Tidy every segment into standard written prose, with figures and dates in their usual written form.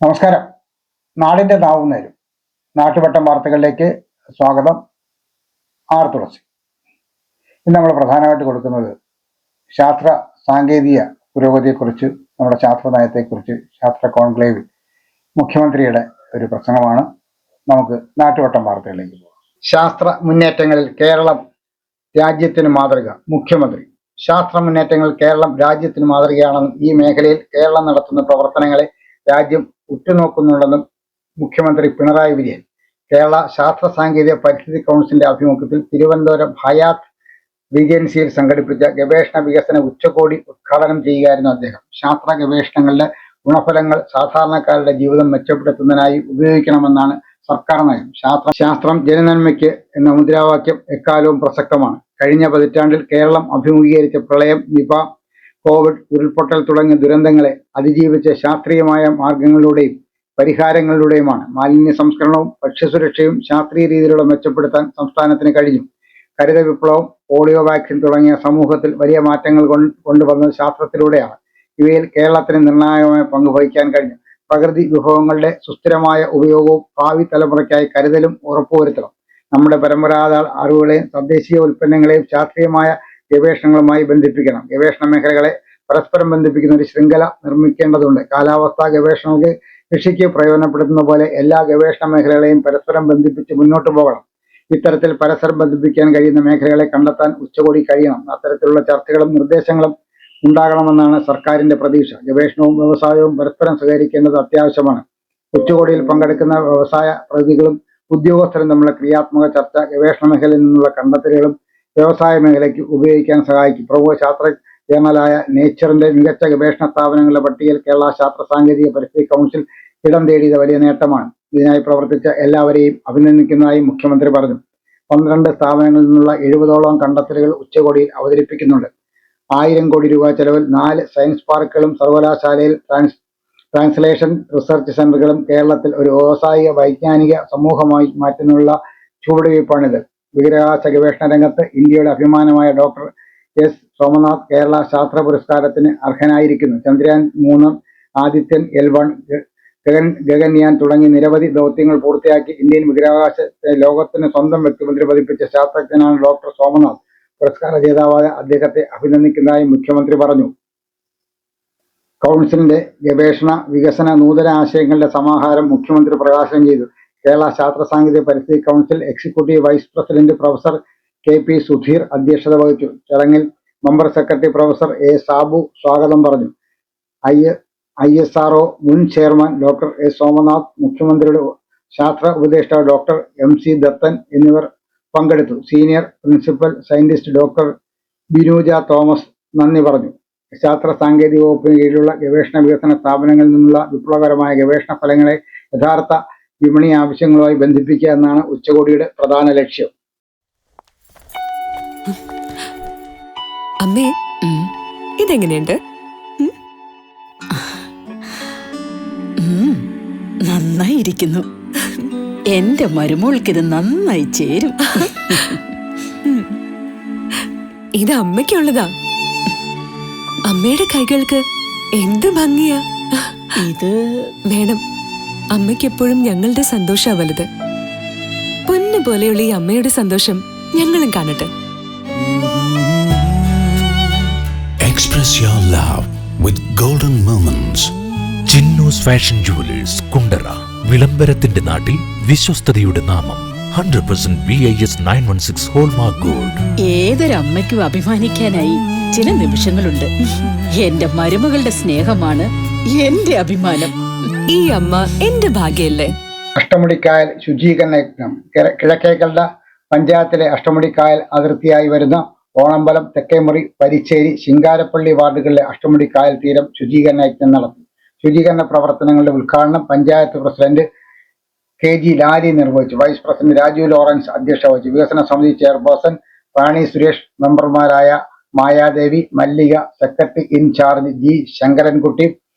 നമസ്കാരം. നാടിന്റെ നാവുന്നേരും നാട്ടുവട്ടം വാർത്തകളിലേക്ക് സ്വാഗതം. ആർ തുളസി. ഇന്ന് നമ്മൾ പ്രധാനമായിട്ട് കൊടുക്കുന്നത് ശാസ്ത്ര സാങ്കേതിക പുരോഗതിയെക്കുറിച്ച്, നമ്മുടെ ശാസ്ത്ര നയത്തെക്കുറിച്ച് ശാസ്ത്ര കോൺക്ലേവിൽ മുഖ്യമന്ത്രിയുടെ ഒരു പ്രസംഗമാണ്. നമുക്ക് നാട്ടുവട്ടം വാർത്തകളിലേക്ക് പോകാം. ശാസ്ത്ര മുന്നേറ്റങ്ങളിൽ കേരളം രാജ്യത്തിന് മാതൃക. മുഖ്യമന്ത്രി. ശാസ്ത്ര മുന്നേറ്റങ്ങൾ കേരളം രാജ്യത്തിന് മാതൃകയാണെന്നും ഈ മേഖലയിൽ കേരളം നടത്തുന്ന പ്രവർത്തനങ്ങളെ രാജ്യം ഉറ്റുനോക്കുന്നുണ്ടെന്നും മുഖ്യമന്ത്രി പിണറായി വിജയൻ കേരള ശാസ്ത്ര സാങ്കേതിക പരിസ്ഥിതി കൗൺസിലിന്റെ ആഭിമുഖ്യത്തിൽ തിരുവനന്തപുരം ഹയാത്ത് റീജൻസിയിൽ സംഘടിപ്പിച്ച ഗവേഷണ വികസന ഉച്ചകോടി ഉദ്ഘാടനം ചെയ്യുകയായിരുന്നു അദ്ദേഹം. ശാസ്ത്ര ഗവേഷണങ്ങളുടെ ഗുണഫലങ്ങൾ സാധാരണക്കാരുടെ ജീവിതം മെച്ചപ്പെടുത്തുന്നതിനായി ഉപയോഗിക്കണമെന്നാണ് സർക്കാർ നയം. ശാസ്ത്രം ജനനന്മയ്ക്ക് എന്ന മുദ്രാവാക്യം എക്കാലവും പ്രസക്തമാണ്. കഴിഞ്ഞ പതിറ്റാണ്ടിൽ കേരളം അഭിമുഖീകരിച്ച പ്രളയം, നിപ, കോവിഡ്, ഉരുൾപൊട്ടൽ തുടങ്ങിയ ദുരന്തങ്ങളെ അതിജീവിച്ച ശാസ്ത്രീയമായ മാർഗങ്ങളിലൂടെയും പരിഹാരങ്ങളിലൂടെയുമാണ്. മാലിന്യ സംസ്കരണവും ഭക്ഷ്യസുരക്ഷയും ശാസ്ത്രീയ രീതിയിലൂടെ മെച്ചപ്പെടുത്താൻ സംസ്ഥാനത്തിന് കഴിഞ്ഞു. ഹരിത വിപ്ലവം, പോളിയോ വാക്സിൻ തുടങ്ങിയ സമൂഹത്തിൽ വലിയ മാറ്റങ്ങൾ കൊണ്ടുവന്നത് ശാസ്ത്രത്തിലൂടെയാണ്. ഇവയിൽ കേരളത്തിന് നിർണായകമായ പങ്ക് വഹിക്കാൻ കഴിഞ്ഞു. പ്രകൃതി വിഭവങ്ങളുടെ സുസ്ഥിരമായ ഉപയോഗവും ഭാവി തലമുറയ്ക്കായി കരുതലും ഉറപ്പുവരുത്തണം. നമ്മുടെ പരമ്പരാഗത അറിവുകളെയും തദ്ദേശീയ ഉൽപ്പന്നങ്ങളെയും ശാസ്ത്രീയമായ ഗവേഷണങ്ങളുമായി ബന്ധിപ്പിക്കണം. ഗവേഷണ മേഖലകളെ പരസ്പരം ബന്ധിപ്പിക്കുന്ന ഒരു ശൃംഖല നിർമ്മിക്കേണ്ടതുണ്ട്. കാലാവസ്ഥാ ഗവേഷണങ്ങൾക്ക് കൃഷിക്ക് പ്രയോജനപ്പെടുത്തുന്ന പോലെ എല്ലാ ഗവേഷണ മേഖലകളെയും പരസ്പരം ബന്ധിപ്പിച്ച് മുന്നോട്ട് പോകണം. ഇത്തരത്തിൽ പരസ്പരം ബന്ധിപ്പിക്കാൻ കഴിയുന്ന മേഖലകളെ കണ്ടെത്താൻ ഉച്ചകോടി കഴിയണം. അത്തരത്തിലുള്ള ചർച്ചകളും നിർദ്ദേശങ്ങളും ഉണ്ടാകണമെന്നാണ് സർക്കാരിന്റെ പ്രതീക്ഷ. ഗവേഷണവും വ്യവസായവും പരസ്പരം സഹകരിക്കേണ്ടത് അത്യാവശ്യമാണ്. ഉച്ചകോടിയിൽ പങ്കെടുക്കുന്ന വ്യവസായ പ്രതിനിധികളും ഉദ്യോഗസ്ഥരും തമ്മിലുള്ള ക്രിയാത്മക ചർച്ച ഗവേഷണ മേഖലയിൽ നിന്നുള്ള കണ്ടെത്തലുകളും വ്യവസായ മേഖലയ്ക്ക് ഉപയോഗിക്കാൻ സഹായിക്കും. പ്രമുഖ ശാസ്ത്ര ജേർണലായ നേച്ചറിന്റെ മികച്ച ഗവേഷണ സ്ഥാപനങ്ങളുടെ പട്ടികയിൽ കേരള ശാസ്ത്ര സാങ്കേതിക പരിസ്ഥിതി കൗൺസിൽ ഇടം നേടിയത് വലിയ നേട്ടമാണ്. ഇതിനായി പ്രവർത്തിച്ച എല്ലാവരെയും അഭിനന്ദിക്കുന്നതായി മുഖ്യമന്ത്രി പറഞ്ഞു. 12 സ്ഥാപനങ്ങളിൽ നിന്നുള്ള 70ഓളം കണ്ടെത്തലുകൾ ഉച്ചകോടിയിൽ അവതരിപ്പിക്കുന്നുണ്ട്. 1000 കോടി രൂപ ചെലവിൽ 4 സയൻസ് പാർക്കുകളും സർവകലാശാലയിൽ ട്രാൻസ്ലേഷൻ റിസർച്ച് സെന്ററുകളും കേരളത്തിൽ ഒരു വ്യാവസായിക വൈജ്ഞാനിക സമൂഹമായി മാറ്റുന്നതിനുള്ള ചുവടുവയ്പ്പാണിത്. ബഹിരാകാശ ഗവേഷണ രംഗത്ത് ഇന്ത്യയുടെ അഭിമാനമായ ഡോക്ടർ എസ് സോമനാഥ് കേരള ശാസ്ത്ര പുരസ്കാരത്തിന് അർഹനായിരിക്കുന്നു. ചന്ദ്രയാൻ 3, ആദിത്യൻ L1, ഗഗൻയാൻ തുടങ്ങി നിരവധി ദൗത്യങ്ങൾ പൂർത്തിയാക്കി ഇന്ത്യൻ ബഹിരാകാശത്തെ ലോകത്തിന് സ്വന്തം വ്യക്തിമുദ്ര പതിപ്പിച്ച ശാസ്ത്രജ്ഞനാണ് ഡോക്ടർ സോമനാഥ്. പുരസ്കാര ജേതാവായ അദ്ദേഹത്തെ അഭിനന്ദിക്കുന്നതായി മുഖ്യമന്ത്രി പറഞ്ഞു. കൗൺസിലിന്റെ ഗവേഷണ വികസന നൂതന ആശയങ്ങളുടെ സമാഹാരം മുഖ്യമന്ത്രി പ്രകാശനം ചെയ്തു. കേരള ശാസ്ത്ര സാങ്കേതിക പരിസ്ഥിതി council executive vice president professor KP Sudheer അധ്യക്ഷത വഹിച്ചു. ചടങ്ങിൽ member secretary professor A Sabu സ്വാഗതം പറഞ്ഞു. ISRO മുൻ ചെയർമാൻ ഡോക്ടർ S സോമനാഥ്, മുഖ്യമന്ത്രിയുടെ ശാസ്ത്ര ഉപദേഷ്ടാവ് ഡോക്ടർ MC ദത്തൻ എന്നിവർ പങ്കെടുത്തു. Senior principal scientist doctor Binuja Thomas നന്ദി പറഞ്ഞു. ശാസ്ത്ര സാങ്കേതിക വകുപ്പിന് കീഴിലുള്ള ഗവേഷണ വികസന സ്ഥാപനങ്ങളിൽ നിന്നുള്ള വിപ്ലവകരമായ ഗവേഷണ ഫലങ്ങളെ യഥാർത്ഥ വിപണി ആവശ്യങ്ങളുമായി ബന്ധിപ്പിക്കുക എന്നാണ് ഉച്ചകോടിയുടെ പ്രധാന ലക്ഷ്യം. അമ്മേ, ഇതെങ്ങനെയുണ്ട്? നന്നായിരിക്കുന്നു. എന്റെ മരുമോൾക്ക് ഇത് നന്നായി ചേരും. ഇത് അമ്മയ്ക്കുള്ളതാ. അമ്മയുടെ കൈകൾക്ക് എന്ത് ഭംഗിയാ. ഇത് വേണം. അമ്മയ്ക്ക് എപ്പോഴും ഞങ്ങളുടെ സന്തോഷാ വലുത്. പൊന്നു പോലെയുള്ള ഈ അമ്മയുടെ സന്തോഷം ഞങ്ങളും കാണട്ടെ. Express your love with golden moments. Chinnus fashion jewellers, Kundara. വിളംബരത്തിന്റെ നാട്ടിൽ വിശ്വസ്തയുടെ നാമം. 100% BIS 916 ഹോൾമാർക്ക് ഗോൾഡ്. ഏതൊരമ്മയ്ക്കും അഭിമാനിക്കാനായി ചില നിമിഷങ്ങളുണ്ട്. എന്റെ മരുമകളുടെ സ്നേഹമാണ് എന്റെ അഭിമാനം. ഈ അമ്മ എന്റെ ഭാഗ്യല്ലേ. അഷ്ടമുടിക്കായൽ ശുചീകരണ യജ്ഞം. കിഴക്കേക്കൽഡ പഞ്ചായത്തിലെ അഷ്ടമുടിക്കായൽ അതിർത്തിയായി വരുന്ന ഓണമ്പലം, തെക്കേമുറി, പരിച്ചേരി, ശിങ്കാരപ്പള്ളി വാർഡുകളിലെ അഷ്ടമുടിക്കായൽ തീരം ശുചീകരണ യജ്ഞം നടത്തി. ശുചീകരണ പ്രവർത്തനങ്ങളുടെ ഉദ്ഘാടനം പഞ്ചായത്ത് പ്രസിഡന്റ് KG ലാലി നിർവഹിച്ചു. വൈസ് പ്രസിഡന്റ് രാജു ലോറൻസ് അധ്യക്ഷത വഹിച്ചു. വികസന സമിതി ചെയർപേഴ്സൺ റാണി സുരേഷ്, മെമ്പർമാരായ Mayadevi, Mallika, secretary in charge G Sankarankutty,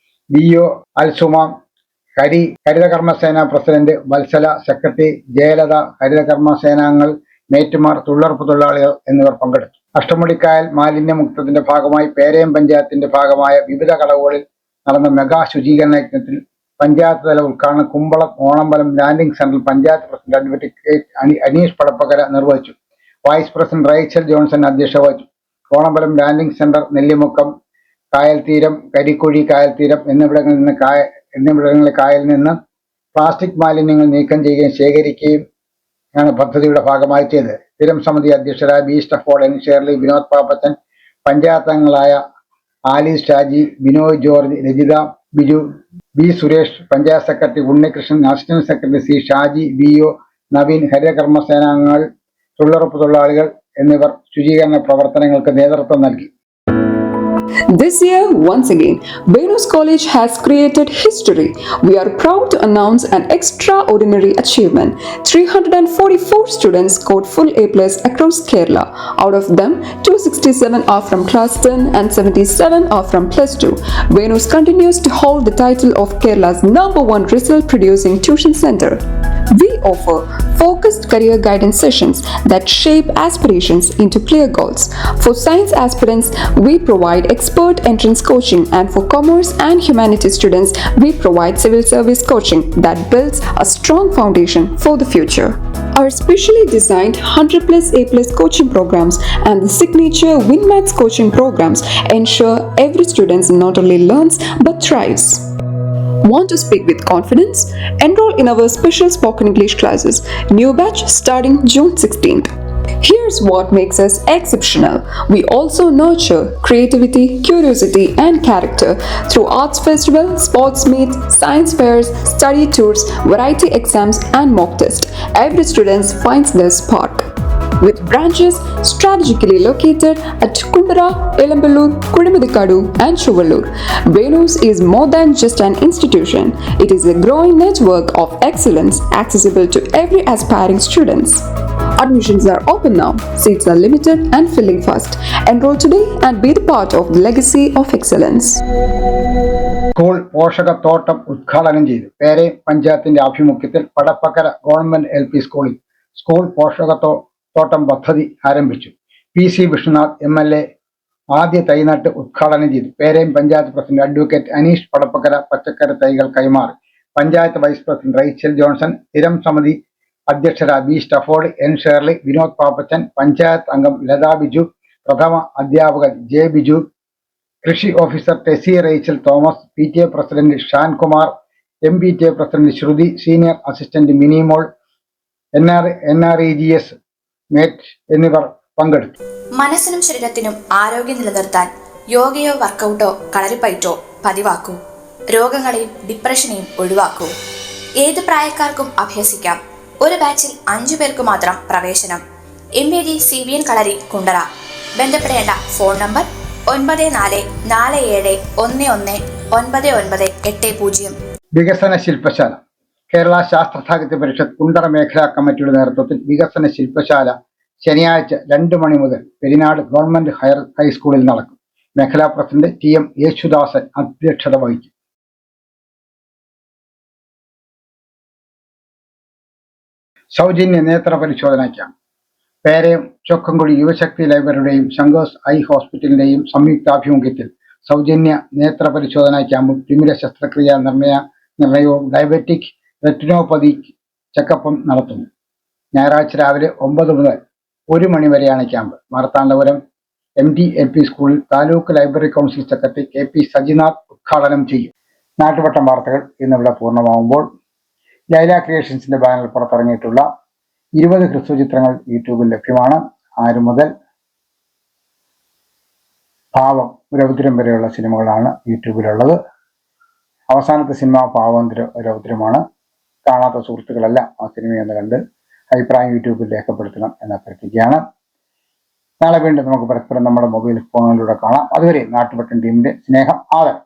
BO Alsuma, ഹരിതകർമ്മസേന പ്രസിഡന്റ് വത്സല, സെക്രട്ടറി ജയലത, ഹരിതകർമ്മസേനാംഗങ്ങൾ, മേറ്റുമാർ, തൊഴിലുറപ്പ് തൊഴിലാളികൾ എന്നിവർ പങ്കെടുത്തു. അഷ്ടമുടിക്കായൽ മാലിന്യമുക്തത്തിന്റെ ഭാഗമായി പേരയം പഞ്ചായത്തിന്റെ ഭാഗമായ വിവിധ കടവുകളിൽ നടന്ന മെഗാ ശുചീകരണ യജ്ഞത്തിൽ പഞ്ചായത്ത് തല ഉദ്ഘാടനം കുമ്പളം ഓണമ്പലം ലാൻഡിംഗ് സെന്ററിൽ പഞ്ചായത്ത് പ്രസിഡന്റ് അഡ്വക്കേറ്റ് അനീഷ് പടപ്പക്കര നിർവഹിച്ചു. വൈസ് പ്രസിഡന്റ് റൈച്ചൽ ജോൺസൺ അധ്യക്ഷത വഹിച്ചു. ഓണമ്പലം ലാൻഡിംഗ് സെന്റർ, നെല്ലിമുക്കം കായൽത്തീരം, കരിക്കുഴി കായൽത്തീരം എന്നിവിടങ്ങളിലെ കായലിൽ നിന്ന് പ്ലാസ്റ്റിക് മാലിന്യങ്ങൾ നീക്കം ചെയ്യുകയും ശേഖരിക്കുകയും ആണ് പദ്ധതിയുടെ ഭാഗമായി ചെയ്തത്. സ്ഥിരം സമിതി അധ്യക്ഷരായ B Stafford, N Shirley, Vinod Pappachan, panchayat അംഗങ്ങളായ Alice Shaji, Binoy George, Rajitha, Biju, B Suresh, panchayat secretary Unnikrishnan, assistant secretary C Shaji, BO. Naveen, ഹരിതകർമ്മസേനാംഗങ്ങൾ, തൊഴിലുറപ്പ് തൊഴിലാളികൾ എന്നിവർ ശുചീകരണ പ്രവർത്തനങ്ങൾക്ക് നേതൃത്വം നൽകി. This year, once again, Venus College has created history. We are proud to announce an extraordinary achievement. 344 students scored full A+ across Kerala. Out of them, 267 are from class 10 and 77 are from plus 2. Venus continues to hold the title of Kerala's #1 result-producing tuition center. We offer focused career guidance sessions that shape aspirations into clear goals. For science aspirants, we provide expert entrance coaching, and for commerce and humanities students, we provide civil service coaching that builds a strong foundation for the future. Our specially designed 100+ A+ coaching programs and the signature WinMaths coaching programs ensure every student not only learns but thrives. Want to speak with confidence? Enroll in our special spoken English classes. New batch starting June 16th. Here's what makes us exceptional. We also nurture creativity, curiosity, and character through arts festival, sports meets, science fairs, study tours, variety exams, and mock tests. Every student finds their spark. With branches strategically located at Kundara, Elamballur, Kudimuthikadu, and Chuvallur, Venus is more than just an institution. It is a growing network of excellence accessible to every aspiring students. Admissions are open now. Seats are limited and filling fast. Enroll today and be the part of the legacy of excellence. School പോഷകത്തോട്ടം ഉദ്ഘാടനം ചെയ്തു. പേരെ പഞ്ചായത്തിന്റെ ആഭിമുഖ്യത്തിൽ Padappakkara government LP സ്കൂളിൽ school പോഷകത്തോട്ടം പദ്ധതി ആരംഭിച്ചു. PC വിഷ്ണുനാഥ് MLA ആദ്യ തൈനട്ട് ഉദ്ഘാടനം ചെയ്തു. പേരയം പഞ്ചായത്ത് പ്രസിഡന്റ് അഡ്വക്കേറ്റ് അനീഷ് പടപ്പക്കര പച്ചക്കറി തൈകൾ കൈമാറി. Panchayat vice president Rachel Johnson, സ്ഥിരം സമിതി അധ്യക്ഷരായ B Stafford, N Shirley, Vinod Pappachan, പഞ്ചായത്ത് അംഗം ലതാ ബിജു, പ്രഥമ അധ്യാപകൻ ജെ ബിജു, കൃഷി officer Tessy Rachel Thomas, PTA president Shankumar, MPTA president Sruthi, senior assistant Minimol, NREGS mate എന്നിവർ പങ്കെടുത്തു. മനസ്സിനും ശരീരത്തിനും ആരോഗ്യം നിലനിർത്താൻ യോഗയോ വർക്കൗട്ടോ കളരിപ്പയറ്റോ പതിവാക്കൂ. രോഗങ്ങളെയും ഡിപ്രഷനെയും ഒഴിവാക്കൂ. ഏത് പ്രായക്കാർക്കും അഭ്യസിക്കാം. ഒരു ബാച്ചിൽ 5 പേർക്ക് മാത്രം പ്രവേശനം. MAD CBN കളരി കുണ്ടറ. ബന്ധപ്പെടേണ്ട ഫോൺ നമ്പർ 9447119980. വികസന ശില്പശാല. കേരള ശാസ്ത്ര സാഹിത്യ പരിഷത്ത് കുണ്ടറ മേഖലാ കമ്മിറ്റിയുടെ നേതൃത്വത്തിൽ വികസന ശില്പശാല ശനിയാഴ്ച 2 മണി മുതൽ പെരിനാട് ഗവൺമെന്റ് ഹൈസ്കൂളിൽ നടക്കും. മേഖലാ പ്രസിഡന്റ് TM യേശുദാസൻ അധ്യക്ഷത വഹിക്കും. സൗജന്യ നേത്ര പരിശോധന camp. Perayam ചൊക്കംകുഴി Yuvashakthi ലൈബ്രറിയുടെയും Shankar's I ഹോസ്പിറ്റലിന്റെയും സംയുക്താഭിമുഖ്യത്തിൽ സൗജന്യ നേത്ര പരിശോധന ക്യാമ്പും തിമിര ശസ്ത്രക്രിയ നിർണയവും ഡയബറ്റിക് റെറ്റിനോപ്പതി ചെക്കപ്പും നടത്തുന്നു. ഞായറാഴ്ച രാവിലെ 9 മുതൽ 1 മണി വരെയാണ് ക്യാമ്പ്. മാർത്താണ്ഡപുരം MD LP സ്കൂളിൽ taluk library council secretary KP Sajinath ഉദ്ഘാടനം ചെയ്യും. നാട്ടുവട്ടം വാർത്തകൾ ഇന്നിവിടെ പൂർണ്ണമാകുമ്പോൾ ലൈല ക്രിയേഷൻസിന്റെ ബാനറിൽ പുറത്തിറങ്ങിയിട്ടുള്ള 20 ഹ്രസ്വ ചിത്രങ്ങൾ യൂട്യൂബിൽ ലഭ്യമാണ്. 6 മുതൽ പാവം രൗദ്രം വരെയുള്ള സിനിമകളാണ് യൂട്യൂബിലുള്ളത്. അവസാനത്തെ സിനിമ പാവം രൗദ്രമാണ്. കാണാത്ത സുഹൃത്തുക്കളെല്ലാം ആ സിനിമയൊന്ന് കണ്ട് അഭിപ്രായം യൂട്യൂബിൽ രേഖപ്പെടുത്തണം എന്ന് അഭ്യർത്ഥിക്കുകയാണ്. നാളെ വീണ്ടും നമുക്ക് പരസ്പരം നമ്മുടെ മൊബൈൽ ഫോണുകളിലൂടെ കാണാം. അതുവരെ നാട്ടുപട്ടം ടീമിന്റെ സ്നേഹം, ആദരം.